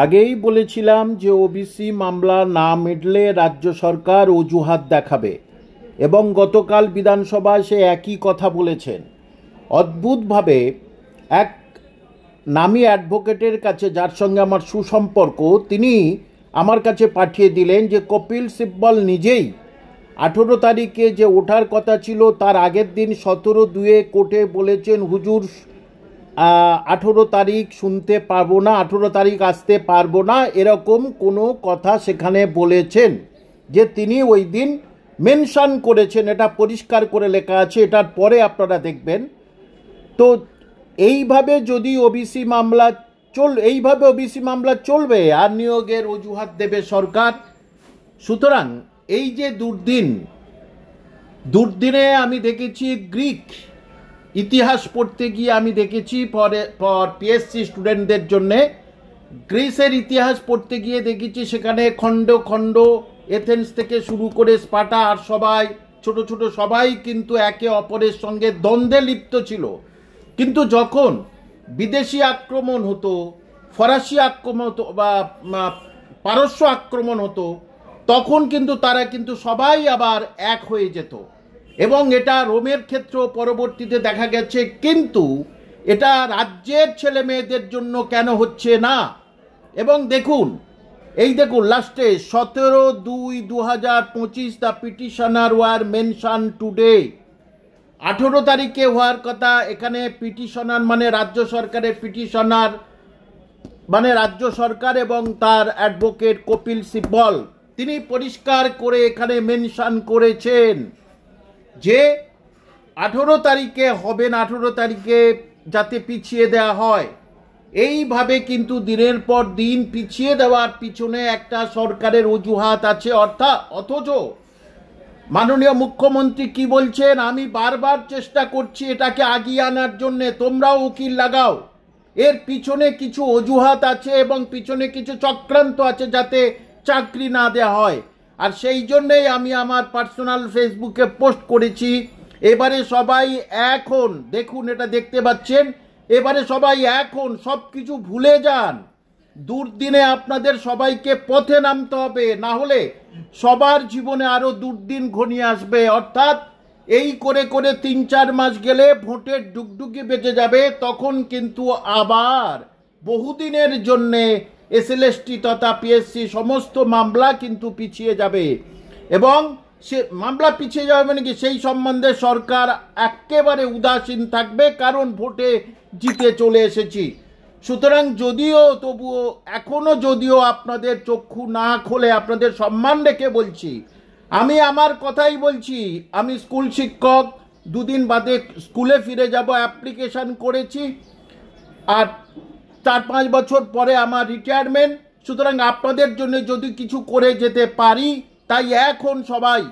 আগেই বলেছিলাম যে ওবিসি মামলা না মিটলে রাজ্য সরকার অজুহাত দেখাবে এবং গতকাল বিধানসভায় সে একই কথা বলেছেন। অদ্ভুতভাবে এক নামী অ্যাডভোকেটের কাছে, যার সঙ্গে আমার সুসম্পর্ক, তিনি আমার কাছে পাঠিয়ে দিলেন যে কপিল সিব্বল নিজেই 18 তারিখে যে ওঠার কথা ছিল তার আগের দিন 17/2 কোর্টে বলেছেন, হুজুর 18 তারিখ শুনতে পারবো না, 18 তারিখ আসতে পারবো না, এরকম কোনো কথা সেখানে বলেছেন যে তিনি ওই দিন মেনশন করেছেন। এটা পরিষ্কার করে লেখা আছে, এটার পরে আপনারা দেখবেন। তো এইভাবে যদি ওবিসি মামলা চলবে আর নিয়োগের অজুহাত দেবে সরকার। সুতরাং এই যে দুর্দিনে আমি দেখেছি গ্রিক ইতিহাস পড়তে গিয়ে, আমি দেখেছি পিএসসি স্টুডেন্টদের জন্যে গ্রিসের ইতিহাস পড়তে গিয়ে দেখেছি সেখানে খণ্ড খণ্ড এথেন্স থেকে শুরু করে স্পার্টা আর সবাই ছোট ছোট সবাই কিন্তু একে অপরের সঙ্গে দ্বন্দ্বে লিপ্ত ছিল। কিন্তু যখন বিদেশি আক্রমণ হতো, ফরাসি আক্রমণ হতো বা পারস্য আক্রমণ হতো, তখন কিন্তু তারা কিন্তু সবাই আবার এক হয়ে যেত এবং এটা রোমের ক্ষেত্র পরবর্তীতে দেখা গেছে। কিন্তু এটা রাজ্যের ছেলে মেয়েদের জন্য কেন হচ্ছে না? এবং দেখুন লাস্টে 17/2/2025 the petitioner were mention today. 18 তারিখে হওয়ার কথা। এখানে পিটিশনার মানে রাজ্য সরকারের পিটিশনার মানে রাজ্য সরকার এবং তার অ্যাডভোকেট কপিল সিব্বল, তিনি পরিষ্কার করে এখানে মেনশন করেছেন যে 18 তারিখে হবে না, 18 তারিখে যাতে পিছিয়ে দেওয়া হয়। এইভাবে কিন্তু দিনের পর দিন পিছিয়ে দেওয়ার পিছনে একটা সরকারের অজুহাত আছে। অথচ মাননীয় মুখ্যমন্ত্রী কি বলছেন, আমি বারবার চেষ্টা করছি এটাকে আগিয়ে আনার জন্যে, তোমরাও উকিল লাগাও। এর পিছনে কিছু অজুহাত আছে এবং পিছনে কিছু চক্রান্ত আছে যাতে চাকরি না দেওয়া হয়। আর সেই জন্যেই আমি আমার পার্সোনাল ফেসবুকে পোস্ট করেছি, এবারে সবাই এখন দেখুন, এটা দেখতে পাচ্ছেন, এবারে সবাই এখন সব কিছু ভুলে যান। দুর্দিনে আপনাদের সবাইকে পথে নামতে হবে, না হলে সবার জীবনে আরো দুর্দিন ঘনিয়ে আসবে। অর্থাৎ এই করে করে 3-4 মাস গেলে ভোটের ডুগডুগি বেজে যাবে, তখন কিন্তু আবার বহুদিনের জন্যে এসএলএসটি তথা পিএসসি সমস্ত মামলা কিন্তু পিছিয়ে যাবে। এবং সে মামলা পিছিয়ে যাবে মানে কি, সেই সম্বন্ধে সরকার একেবারে উদাসীন থাকবে, কারণ ভোটে জিতে চলে এসেছি। সুতরাং তবুও এখনো আপনাদের চক্ষু না খোলে, আপনাদের সম্মান রেখে বলছি, আমি আমার কথাই বলছি। আমি স্কুল শিক্ষক, 2 দিন বাদে স্কুলে ফিরে যাব, অ্যাপ্লিকেশন করেছি, আর 4-5 বছর পরে আমার রিটায়ারমেন্ট। সুতরাং আপনাদের জন্য যদি কিছু করে যেতে পারি, তাই এখন সবাই